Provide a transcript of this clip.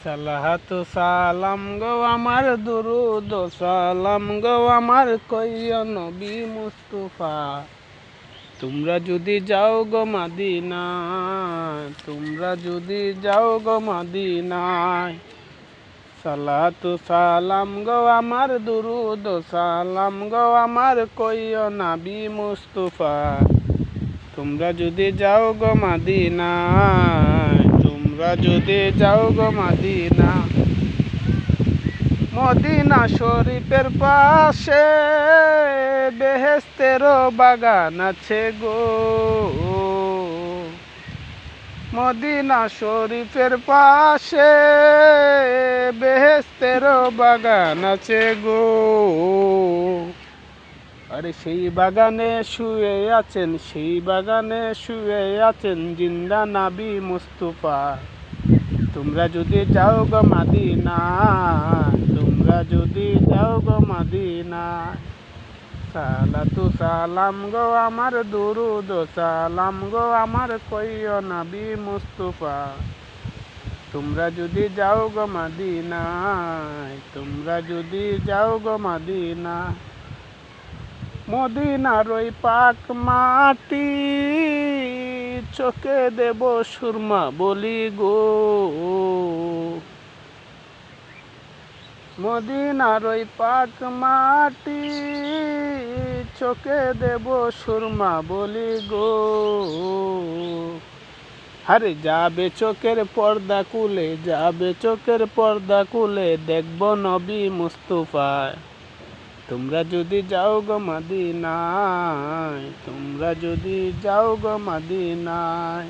সালাহাতু সালাম গো আমার দুরুদ সালাম গো আমার কইয় নবী মুস্তাফা। তোমরা যদি যাও গো মদিনায়, তোমরা যদি যাও গো মদিনায়, সালাতু সালাম গো আমার দুরুদ সালাম গো আমার কইয় নবী মুস্তাফা। তোমরা যদি যাও গো মদিনায়, তোমরা যদি যাও গো মদিনা, মদিনা শরীফের পাশে বেহেশতের বাগান আছে গো। মদিনা শরীফের পাশে বেহেশতের বাগান আছে গো। আরে সেই বাগানে শুয়ে আছেন, সেই বাগানে শুয়ে আছেন জিন্দা নবী মুস্তাফা। তোমরা যদি যাও গো মদিনায়, তোমরা যদি যাও গো মদিনায়, সালাতু সালাম গো আমার দুরুদ সালাম গো আমার কইয় নবী মুস্তাফা। তোমরা যদি যাও গো মদিনায়, তোমরা যদি যাও গো মদিনায়, মদিনার ওই পাক মাটি চোখে দেব সুরমা বলি গো। মদিনার ওই পাক মাটি চোখে দেব সুরমা বলি গো। আরে যাবে চোখের পর্দা খুলে, যাবে চোখের পর্দা খুলে দেখব নবী মুস্তাফা। তোমরা যদি যাও গো মদিনায়, তোমরা যদি যাও গো মদিনায়।